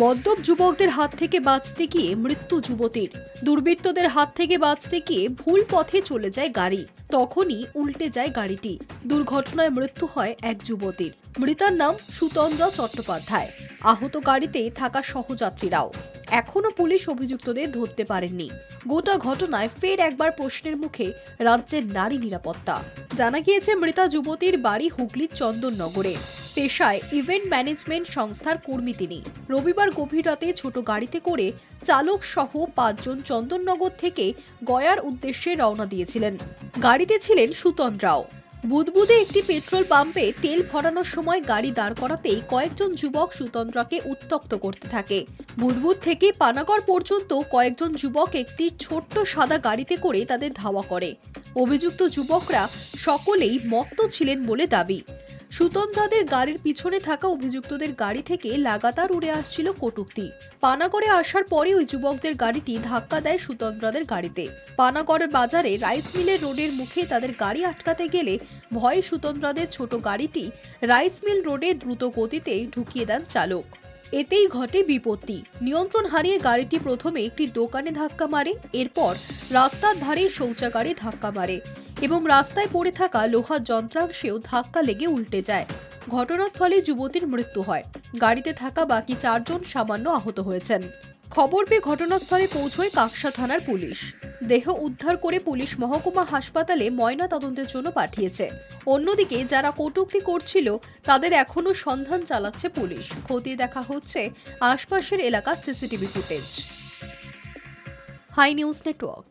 মদ্যপ যুবকদের হাত থেকে বাঁচতে গিয়ে মৃত্যু যুবতীর। দুর্বৃত্তদের হাত থেকে বাঁচতে গিয়ে ভুল পথে চলে যায় গাড়ি, তখনই উল্টে যায় গাড়িটি। দুর্ঘটনায় মৃত্যু হয় এক যুবতীর। মৃতার নাম সুতন্দ্রা চট্টোপাধ্যায়। আহত গাড়িতে থাকা সহযাত্রীরাও। এখনো পুলিশ অভিযুক্তদের ধরতে পারেননি। গোটা ঘটনায় ফের একবার প্রশ্নের মুখে রাজ্যের নারী নিরাপত্তা। জানা গিয়েছে, মৃতা যুবতীর বাড়ি হুগলির চন্দননগরে। পেশায় ইভেন্ট ম্যানেজমেন্ট সংস্থার কর্মী তিনি। রবিবার গভীর রাতে ছোট গাড়িতে করে চালক সহ 5 জন চন্দননগর থেকে গয়ার উদ্দেশ্যে রওনা দিয়েছিলেন। গাড়িতে ছিলেন সুতন্দ্রাও। বুদবুদে একটি পেট্রোল পাম্পে তেল ভরানোর সময় গাড়ি দাঁড় করাতেই কয়েকজন যুবক সুতন্দ্রাকে উত্ত্যক্ত করতে থাকে। বুদবুদ থেকে পানাগড় পর্যন্ত কয়েকজন যুবক একটি ছোট্ট সাদা গাড়িতে করে তাদের ধাওয়া করে। অভিযুক্ত যুবকরা সকলেই মত্ত ছিলেন বলে দাবি। সুতন্দ্রাদের গাড়ির পিছনে থাকা অভিযুক্তদের গাড়ি থেকে লাগাতার উড়ে আসছিল কটূক্তি। পানাগড়ে আসার পরে ওই যুবকদের গাড়িটি ধাক্কা দেয় সুতন্দ্রাদের গাড়িতে। পানাগড়ের বাজারে রাইস মিলের রোডের মুখে তাদের গাড়ি আটকাতে গেলে ভয়ে সুতন্দ্রাদের ছোট গাড়িটি রাইস মিল রোডে দ্রুত গতিতে ঢুকিয়ে দেন চালক। এতেই ঘটে বিপত্তি। নিয়ন্ত্রণ হারিয়ে গাড়িটি প্রথমে একটি দোকানে ধাক্কা মারে, এরপর রাস্তার ধারে শৌচাগারে ধাক্কা মারে এবং রাস্তায় পড়ে থাকা লোহার যন্ত্রাংশেও ধাক্কা লেগে উল্টে যায়। ঘটনাস্থলে যুবতীর মৃত্যু হয়। গাড়িতে থাকা বাকি 4 জন সামান্য আহত হয়েছেন। খবর পেয়ে ঘটনাস্থলে পৌঁছয় কাকসা থানার পুলিশ। দেহ উদ্ধার করে পুলিশ মহকুমা হাসপাতালে ময়না তদন্তের জন্য পাঠিয়েছে। অন্যদিকে যারা কটূক্তি করছিল তাদের এখনো সন্ধান চালাচ্ছে পুলিশ। খতিয়ে দেখা হচ্ছে আশপাশের এলাকার CCTV footage. High news network.